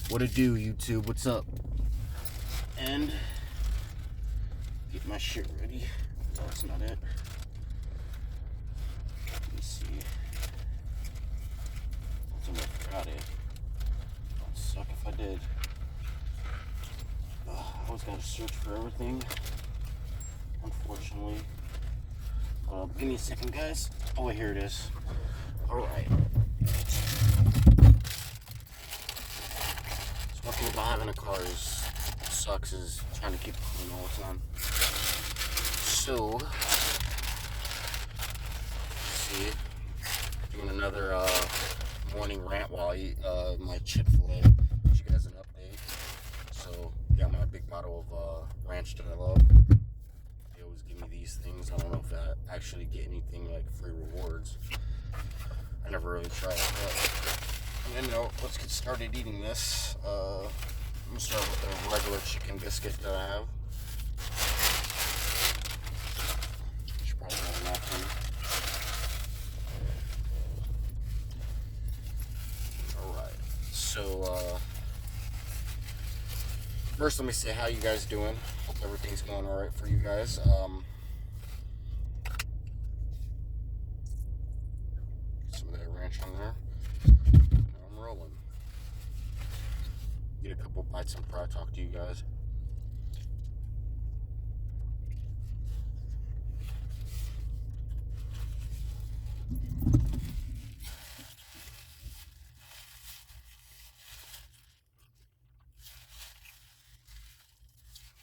What it do, YouTube? What's up? And get my shit ready. No, that's not it. Let me see. I think I forgot it. It'd suck if I did. I always gotta search for everything, unfortunately. Give me a second, guys. Oh, wait, here it is. Alright. So one thing about having a car sucks is trying to keep it clean all the time. So, let's see. Doing another morning rant while I eat my Chick-fil-A. Give you guys an update. So, got my big bottle of ranch that I love. They always give me these things. I don't know if I actually get anything like free rewards. I never really tried it, but you know, let's get started eating this. I'm gonna start with the regular chicken biscuit that I have. Should probably have a napkin. Alright, so first let me say how you guys doing. Hope everything's going alright for you guys. Some of that ranch on there. Now I'm rolling. Get a couple bites and probably talk to you guys.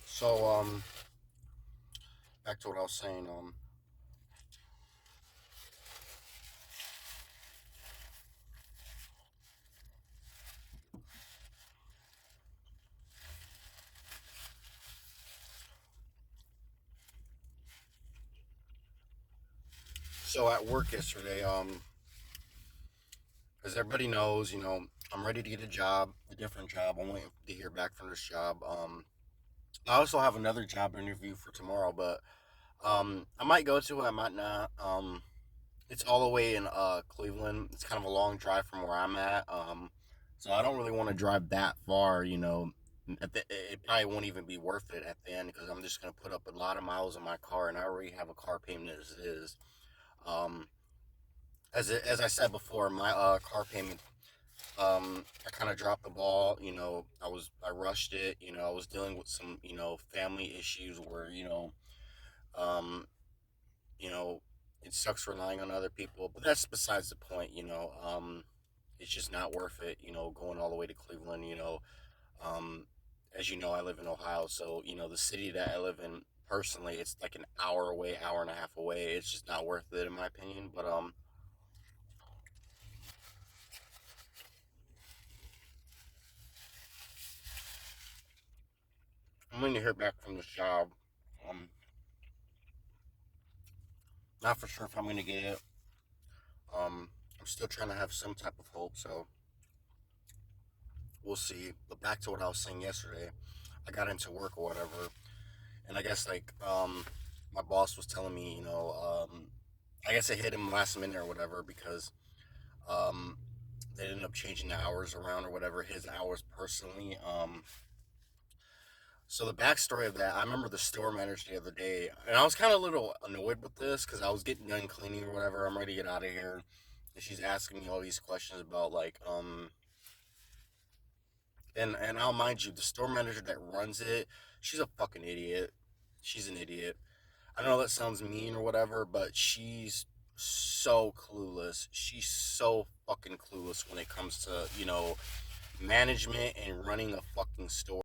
So, back to what I was saying, so at work yesterday, as everybody knows, you know, I'm ready to get a different job. I'm waiting to hear back from this job. I also have another job interview for tomorrow, but, I might go to it, I might not. It's all the way in Cleveland. It's kind of a long drive from where I'm at. So I don't really want to drive that far. You know, it probably won't even be worth it at the end because I'm just gonna put up a lot of miles in my car, and I already have a car payment as it is. Um, as I said before, my car payment. I kind of dropped the ball. You know, I rushed it. You know, I was dealing with some family issues where um, you know, it sucks relying on other people, but that's besides the point. It's just not worth it. You know, going all the way to Cleveland. Um, as you know, I live in Ohio, so the city that I live in personally, it's like an hour away, hour and a half away. It's just not worth it in my opinion. But I'm going to hear back from this job. Um, not for sure if I'm going to get it. I'm still trying to have some type of hope, so we'll see. But back to what I was saying yesterday, I got into work or whatever, and I guess like my boss was telling me, I guess it hit him last minute or whatever because um, they ended up changing the hours around or whatever his hours personally. So the backstory of that, I remember the store manager the other day, and I was kind of a little annoyed with this because I was getting done cleaning or whatever. I'm ready to get out of here, and she's asking me all these questions about like and I'll mind you, the store manager that runs it, she's a fucking idiot. She's an idiot. I know that sounds mean or whatever, but she's so clueless. She's so fucking clueless when it comes to, management and running a fucking store.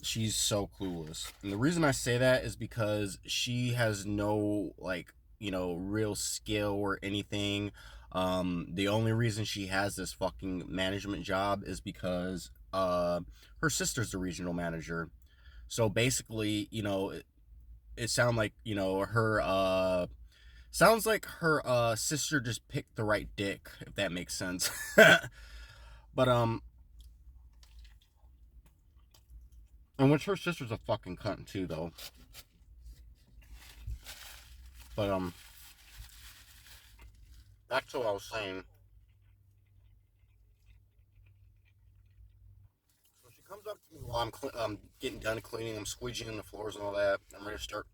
She's so clueless. And the reason I say that is because she has no like, real skill or anything. The only reason she has this fucking management job is because her sister's the regional manager. So basically, it sound like, her sounds like her sister just picked the right dick, if that makes sense. But and which her sister's a fucking cunt too though. But back to what I was saying. up to me while I'm getting done cleaning. I'm squeegeeing the floors and all that. I'm ready to start,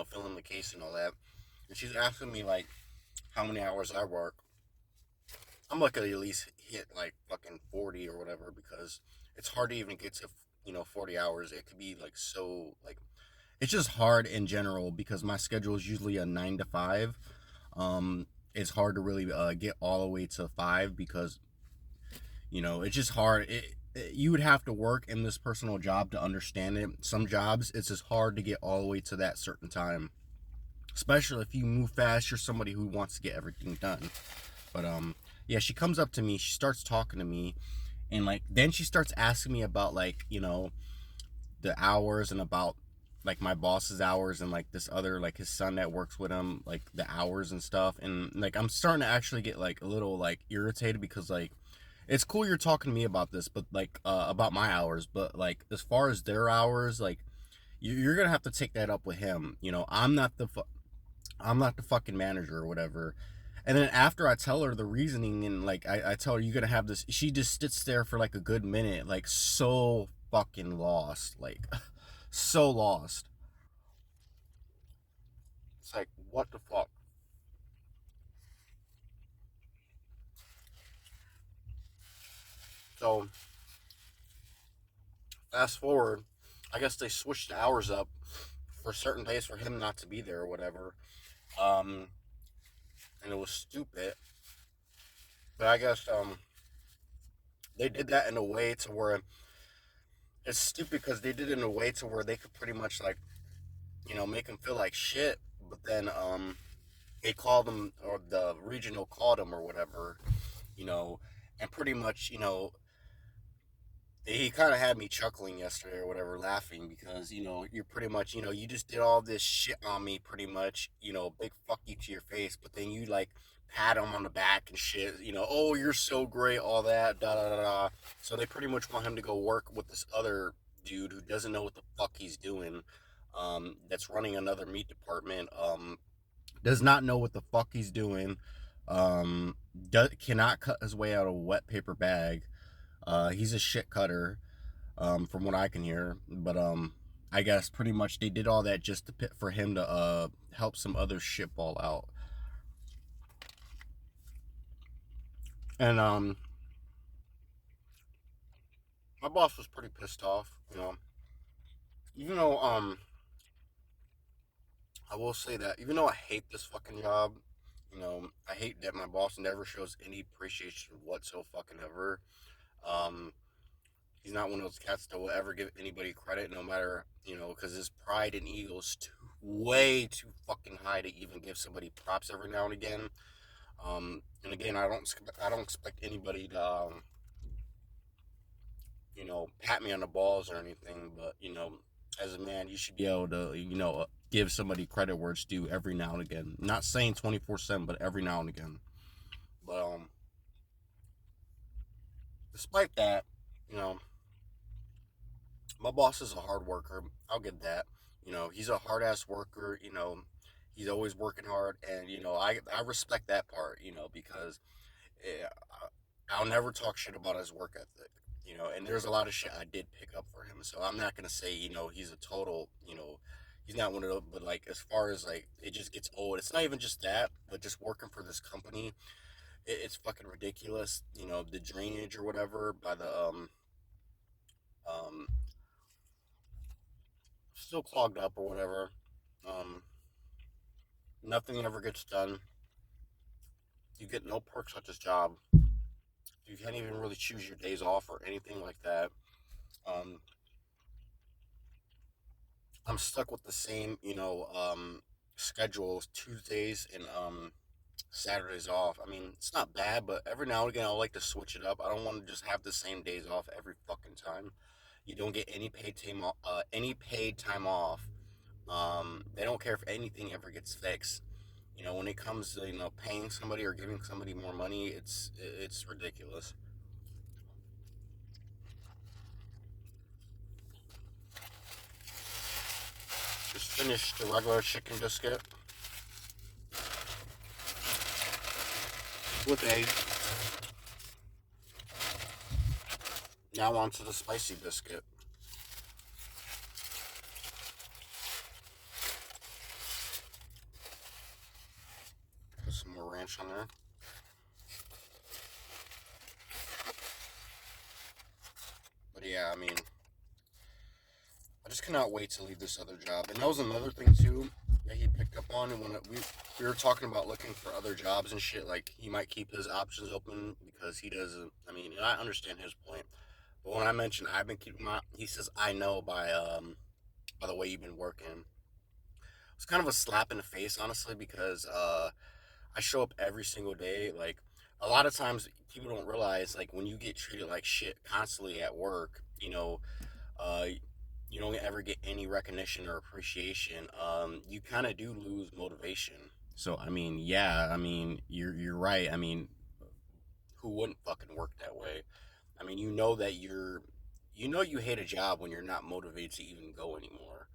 filling the case and all that. And she's asking me like how many hours I work. I'm looking to at least hit like fucking 40 or whatever because it's hard to even get to 40 hours. It could be like so like it's just hard in general because my schedule is usually a 9 to 5. It's hard to really get all the way to 5 because it's just hard. You would have to work in this personal job to understand it. Some jobs it's just hard to get all the way to that certain time, especially if you move fast. You're somebody who wants to get everything done. But yeah, she comes up to me, she starts talking to me, and like then she starts asking me about like the hours and about like my boss's hours and like this other like his son that works with him, like the hours and stuff. And like I'm starting to actually get like a little like irritated because like it's cool you're talking to me about this, but like about my hours, but like as far as their hours, like you're gonna have to take that up with him. I'm not the fucking manager or whatever. And then after I tell her the reasoning and like I tell her you're gonna have this, she just sits there for like a good minute, like so fucking lost, like so lost. It's like what the fuck. So fast forward, I guess they switched the hours up for certain days for him not to be there or whatever. Um, and it was stupid. But I guess they did that in a way to where it's stupid because they did it in a way to where they could pretty much like make him feel like shit. But then they called him or the regional called him or whatever, you know, and pretty much he kind of had me chuckling yesterday or whatever, laughing because you're pretty much you just did all this shit on me, pretty much, big fuck you to your face, but then you like pat him on the back and shit, oh you're so great, all that, da da da da. So they pretty much want him to go work with this other dude who doesn't know what the fuck he's doing, that's running another meat department, does not know what the fuck he's doing, cannot cut his way out of a wet paper bag. He's a shit cutter, from what I can hear. But I guess pretty much they did all that just to for him to help some other shitball out. And my boss was pretty pissed off. Even though I will say that even though I hate this fucking job, I hate that my boss never shows any appreciation whatsoever fucking ever. Um, he's not one of those cats that will ever give anybody credit, no matter because his pride and ego is way too fucking high to even give somebody props every now and again. And again, I don't expect anybody to pat me on the balls or anything, but as a man, you should be able to give somebody credit where it's due every now and again. Not saying 24/7, but every now and again. But despite that, you know, my boss is a hard worker. I'll give that. He's a hard ass worker. He's always working hard, and I respect that part. Because eh, I'll never talk shit about his work ethic. And there's a lot of shit I did pick up for him. So I'm not gonna say he's a total. He's not one of those. But like as far as like it just gets old. It's not even just that, but just working for this company, it's fucking ridiculous. The drainage or whatever by the um still clogged up or whatever. Um, Nothing ever gets done. You get no perks at this job. You can't even really choose your days off or anything like that. Um, I'm stuck with the same, schedules, Tuesdays and Saturdays off. I mean, it's not bad, but every now and again I like to switch it up. I don't want to just have the same days off every fucking time. You don't get any paid time off. They don't care if anything ever gets fixed. When it comes to paying somebody or giving somebody more money, it's ridiculous. Just finished the regular chicken biscuit with egg. Now onto the spicy biscuit. Yeah, I mean, I just cannot wait to leave this other job. And that was another thing too that he picked up on. And when we were talking about looking for other jobs and shit, like he might keep his options open because he doesn't. I mean, and I understand his point. But when I mentioned I've been keeping my, he says I know by the way you've been working. It's kind of a slap in the face, honestly, because I show up every single day. Like a lot of times, people don't realize like when you get treated like shit constantly at work, uh, you don't ever get any recognition or appreciation. You kind of do lose motivation. So I mean, yeah, I mean, you're right. I mean, who wouldn't fucking work that way? I mean, you know you hate a job when you're not motivated to even go anymore.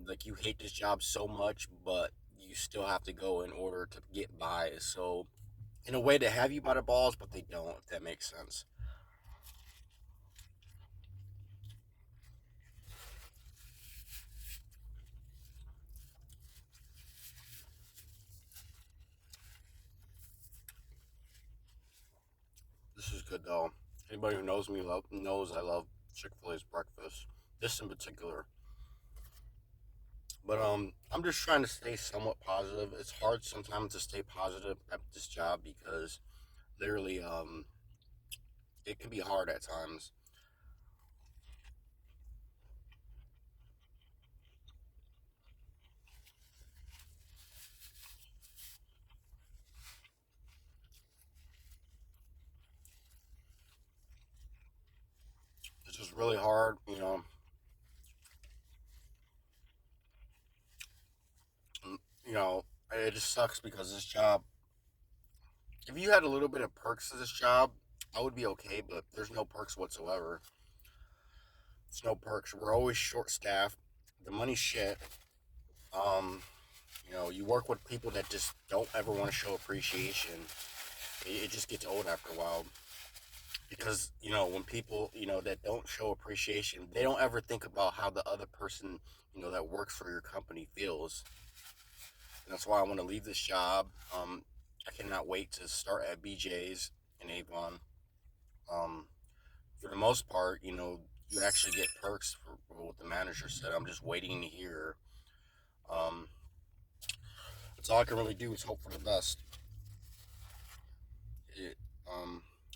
Like you hate this job so much, but you still have to go in order to get by. So in a way, they have you by the balls, but they don't. If that makes sense. This is good though. Anybody who knows me knows I love Chick-fil-A's breakfast. This in particular. But I'm just trying to stay somewhat positive. It's hard sometimes to stay positive at this job because literally it can be hard at times. It's just really hard. You know, it just sucks because this job. If you had a little bit of perks to this job, I would be okay. But there's no perks whatsoever. There's no perks. We're always short staffed. The money's shit. Um, you work with people that just don't ever want to show appreciation. It just gets old after a while because when people that don't show appreciation, they don't ever think about how the other person that works for your company feels. And that's why I want to leave this job. I cannot wait to start at BJ's in Avon. Um, for the most part, you actually get perks for what the manager said. I'm just waiting to hear. Um, that's all I can really do is hope for the best. It,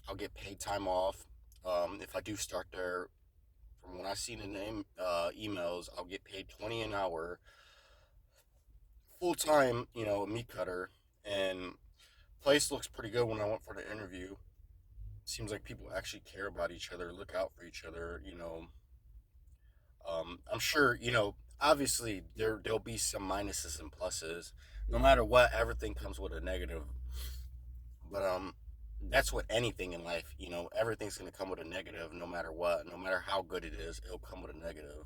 I'll get paid time off. If I do start there, from what I see in the name emails, I'll get paid 20 an hour, full time. Meat cutter, and place looks pretty good when I went for the interview. Seems like people actually care about each other, look out for each other. I'm sure. Obviously there'll be some minuses and pluses. No matter what, everything comes with a negative. But that's what anything in life. Everything's gonna come with a negative, no matter what. No matter how good it is, it'll come with a negative.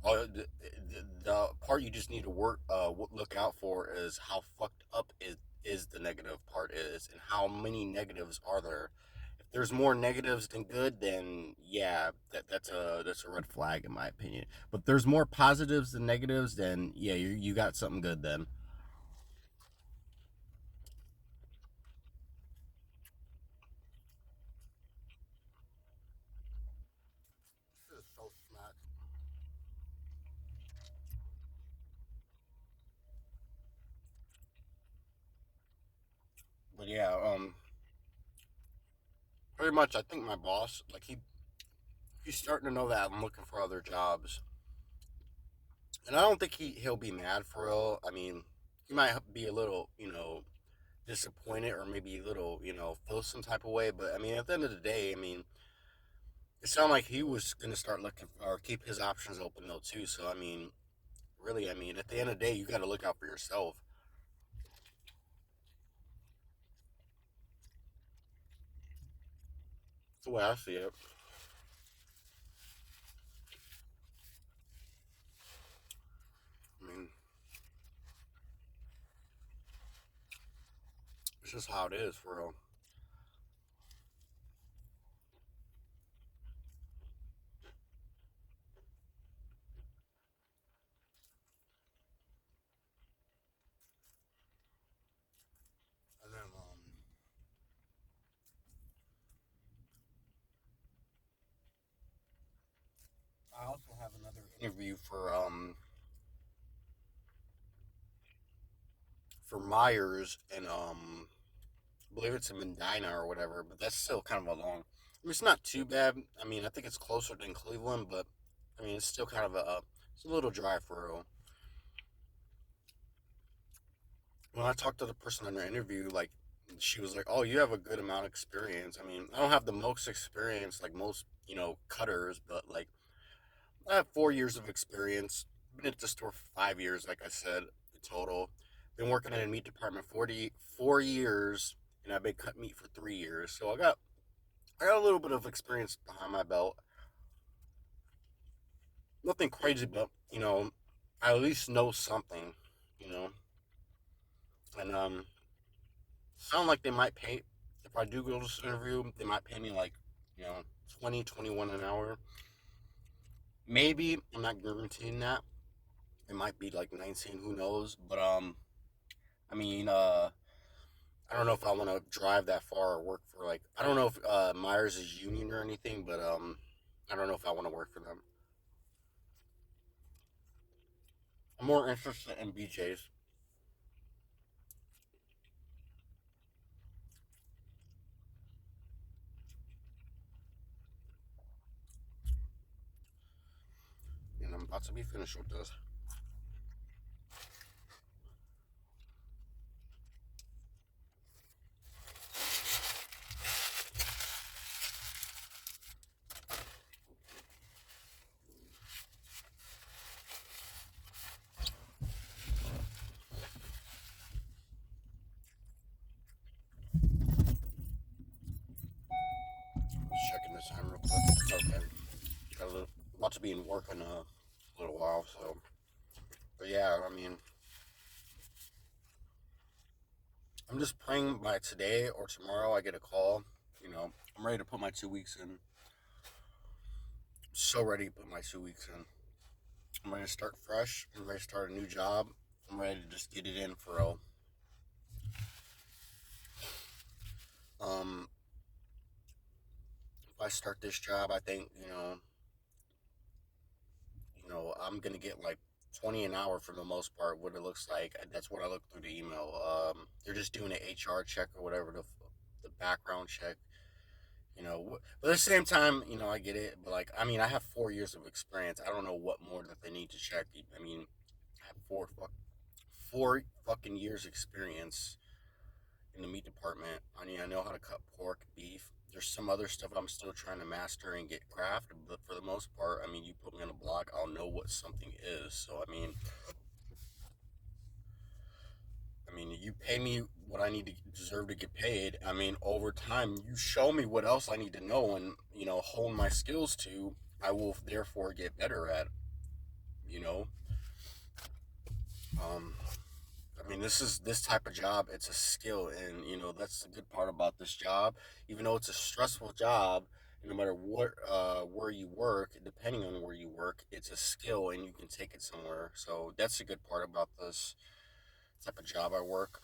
The part you just need to look out for is how fucked up is the negative part is, and how many negatives are there. If there's more negatives than good, then yeah, that's a red flag in my opinion. But there's more positives than negatives, then yeah, you got something good then. This is so smack. But yeah, pretty much I think my boss, like he's starting to know that I'm looking for other jobs, and I don't think he'll be mad for real. I mean, he might be a little, disappointed or maybe a little, feel some type of way. But I mean, at the end of the day, I mean, it sounded like he was gonna start looking or keep his options open though too. So I mean, really, I mean, at the end of the day, you got to look out for yourself. That's the way I see it. I mean, it's just how it is for real. And then, interview for Myers and I believe it's in Medina or whatever, but that's still kind of a long. I mean, it's not too bad. I mean, I think it's closer than Cleveland, but I mean, it's still kind of it's a little dry for real. When I talked to the person in the interview, like she was like, "Oh, you have a good amount of experience." I mean, I don't have the most experience like most cutters, but like I have 4 years of experience. Been at the store for 5 years, like I said, in total. Been working in the meat department 4 years, and I've been cutting meat for 3 years. So I got a little bit of experience behind my belt. Nothing crazy, but I at least know something, you know. And sound like they might pay if I do go to this interview. They might pay me like 20, 21 an hour. Maybe I'm not guaranteeing that. It might be like 19. Who knows? But I mean, I don't know if I want to drive that far or work for like. I don't know if Myers is union or anything, but I don't know if I want to work for them. I'm more interested in BJ's. And I'm about to be finished with this. Just checking this time real quick. Okay. Got a little, about to be in work in a little while, so. But yeah, I mean, I'm just praying by today or tomorrow I get a call. I'm ready to put my 2 weeks in. So ready to put my 2 weeks in. I'm ready to start fresh. I'm ready to start a new job. I'm ready to just get it in for real. Um, if I start this job, I think I'm gonna get like 20 an hour for the most part. What it looks like, that's what I looked through the email. They're just doing an HR check or whatever, the background check. But at the same time, I get it. But like, I mean, I have 4 years of experience. I don't know what more that they need to check. I mean, I have four fucking years experience in the meat department. I mean, I know how to cut pork, beef. There's some other stuff I'm still trying to master and get craft, but for the most part, I mean, you put me on a block, I'll know what something is. So I mean, you pay me what I need to deserve to get paid. I mean, over time, you show me what else I need to know and hone my skills to. I will therefore get better at. You know, um, I mean, this type of job. It's a skill, and that's the good part about this job. Even though it's a stressful job, no matter what where you work, depending on where you work, it's a skill, and you can take it somewhere. So that's the good part about this type of job I work.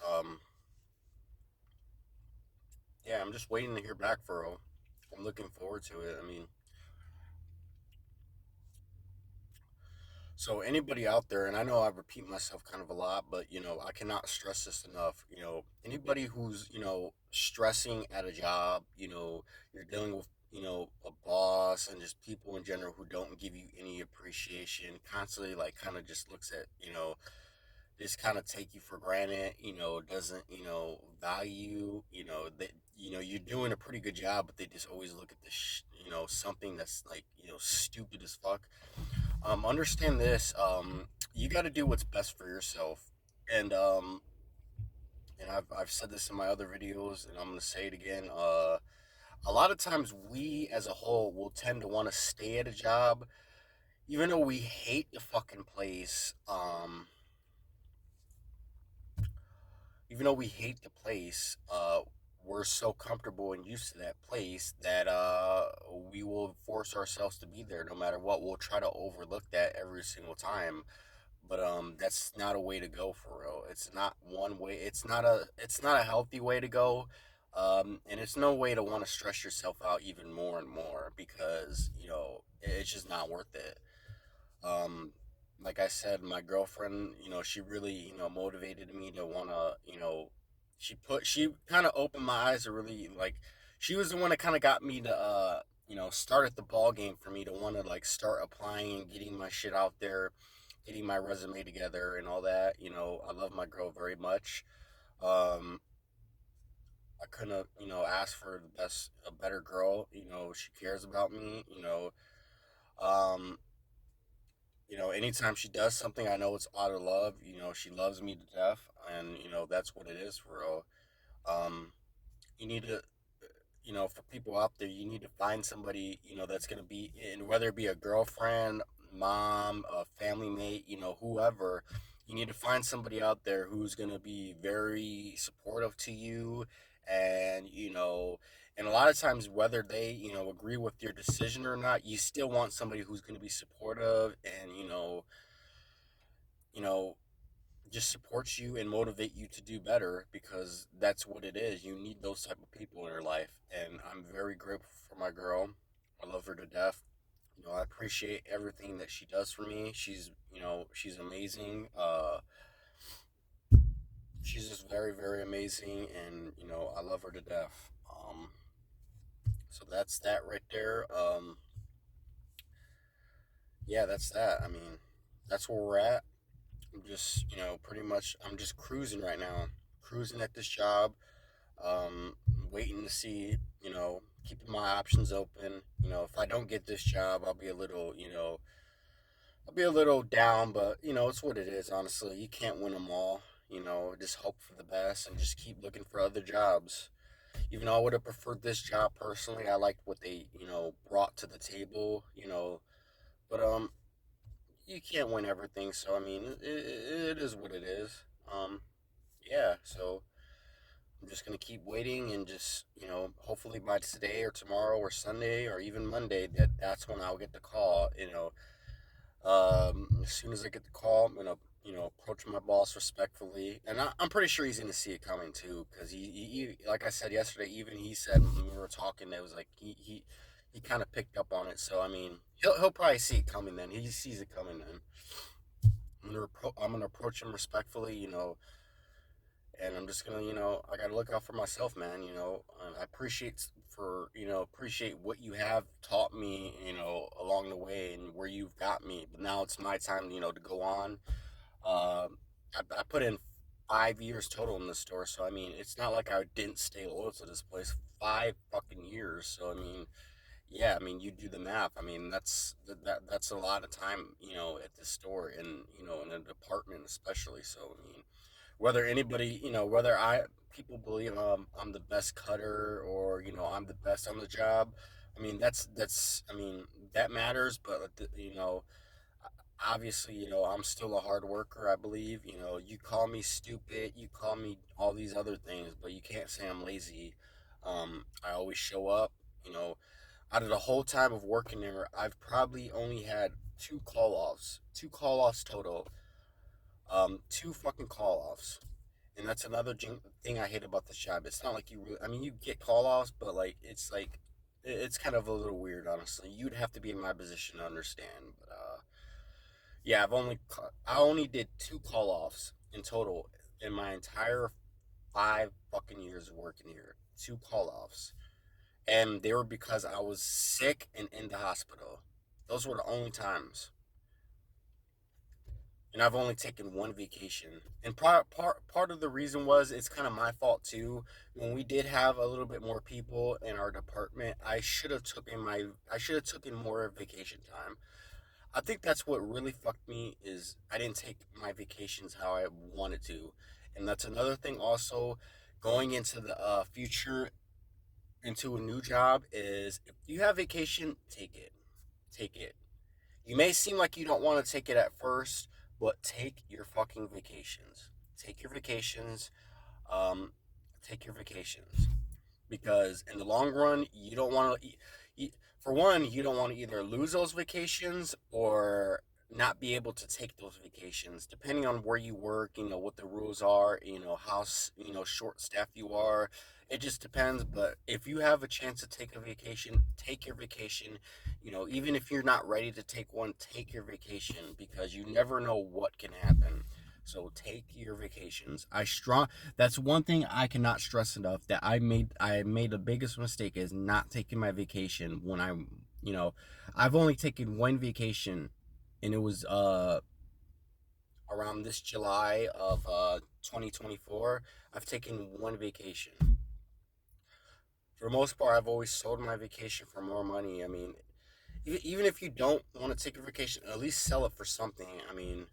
Yeah, I'm just waiting to hear back for real. I'm looking forward to it. I mean, so anybody out there, and I know I repeat myself kind of a lot, but I cannot stress this enough. Anybody who's stressing at a job, you're dealing with a boss and just people in general who don't give you any appreciation, constantly like kind of just looks at just kind of take you for granted, doesn't value, that you're doing a pretty good job, but they just always look at this, something that's like stupid as fuck. Understand this. You got to do what's best for yourself, and I've said this in my other videos, and I'm gonna say it again. A lot of times we as a whole will tend to want to stay at a job, even though we hate the fucking place. Even though we hate the place, we're so comfortable and used to that place that we will force ourselves to be there no matter what. We'll try to overlook that every single time, but that's not a way to go for real. It's not one way. It's not a healthy way to go. And it's no way to want to stress yourself out even more and more because it's just not worth it. Um, like I said, my girlfriend, she really, motivated me to want to, she kind of opened my eyes to really like, she was the one that kind of got me to, start at the ball game for me to want to like start applying and getting my shit out there, getting my resume together and all that. I love my girl very much. Um, I couldn't have, asked for a better girl. She cares about me. Um, anytime she does something, I know it's out of love. She loves me to death, and that's what it is for real. Um, you need to, for people out there, you need to find somebody, that's gonna be, and whether it be a girlfriend, mom, a family mate, whoever. You need to find somebody out there who's gonna be very supportive to you, and and a lot of times, whether they, agree with your decision or not, you still want somebody who's gonna be supportive and you know, just supports you and motivate you to do better because that's what it is. You need those type of people in your life, and I'm very grateful for my girl. I love her to death. I appreciate everything that she does for me. She's amazing. She's just very, very amazing, and I love her to death. So that's that right there. Yeah, that's that. I mean, that's where we're at. I'm just, pretty much, I'm just cruising right now, cruising at this job, waiting to see, keeping my options open. If I don't get this job, I'll be a little down, but it's what it is. Honestly, you can't win them all. Just hope for the best and just keep looking for other jobs. Even though I would have preferred this job personally, I liked what they, brought to the table. But you can't win everything. So I mean, it is what it is. Yeah. So I'm just gonna keep waiting and just hopefully by today or tomorrow or Sunday or even Monday that's when I'll get the call. As soon as I get the call, I'm gonna approach my boss respectfully, and I'm pretty sure he's gonna see it coming too, because like I said yesterday, even he said when we were talking, it was like he kind of picked up on it. So I mean, he'll probably see it coming. Then he sees it coming. Then I'm gonna approach him respectfully, and I'm just gonna, I gotta look out for myself, man. I appreciate what you have taught me, along the way and where you've got me. But now it's my time, to go on. I put in 5 years total in the store, so I mean, it's not like I didn't stay loyal to this place 5 fucking years. So I mean, yeah, I mean, you do the math. I mean, that's a lot of time, at the store and in a department especially. So I mean, whether anybody, whether I people believe I'm the best cutter or I'm the best on the job. I mean, I mean that matters, but obviously, I'm still a hard worker. I believe, you call me stupid, you call me all these other things, but you can't say I'm lazy. I always show up. You know, Out of the whole time of working there, I've probably only had two call offs total. Two fucking call offs. And that's another thing I hate about this job. It's not like you really, I mean, you get call offs, but like, it's kind of a little weird, honestly. You'd have to be in my position to understand. But, yeah, I only did two call offs in total in my entire 5 fucking years of working here. Two call offs. And they were because I was sick and in the hospital. Those were the only times. And I've only taken one vacation. And part of the reason was it's kind of my fault too. When we did have a little bit more people in our department, I should have taken more vacation time. I think that's what really fucked me is I didn't take my vacations how I wanted to. And that's another thing also going into the future into a new job is if you have vacation, take it. Take it. You may seem like you don't want to take it at first, but take your fucking vacations. Take your vacations. Um, take your vacations because in the long run, you don't want to. For one, you don't want to either lose those vacations or not be able to take those vacations, depending on where you work. What the rules are. How short staffed you are. It just depends. But if you have a chance to take a vacation, take your vacation. You know, even if you're not ready to take one, take your vacation because you never know what can happen. So take your vacations. That's one thing I cannot stress enough that I made the biggest mistake is not taking my vacation when you know, I've only taken one vacation and it was around this July of 2024. I've taken one vacation. For the most part, I've always sold my vacation for more money. I mean, even if you don't want to take a vacation, at least sell it for something. I mean,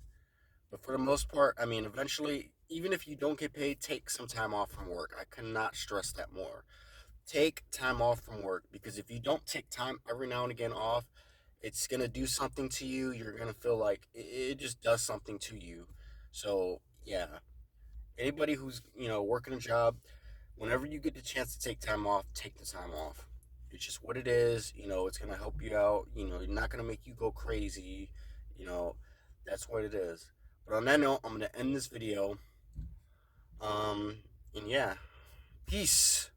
but for the most part, I mean, eventually, even if you don't get paid, take some time off from work. I cannot stress that more. Take time off from work because if you don't take time every now and again off, it's gonna do something to you. You're gonna feel like it just does something to you. So yeah, anybody who's working a job, whenever you get the chance to take time off, take the time off. It's just what it is. It's gonna help you out. You're not gonna make you go crazy. You know, that's what it is. But on that note, I'm gonna end this video. And yeah, peace.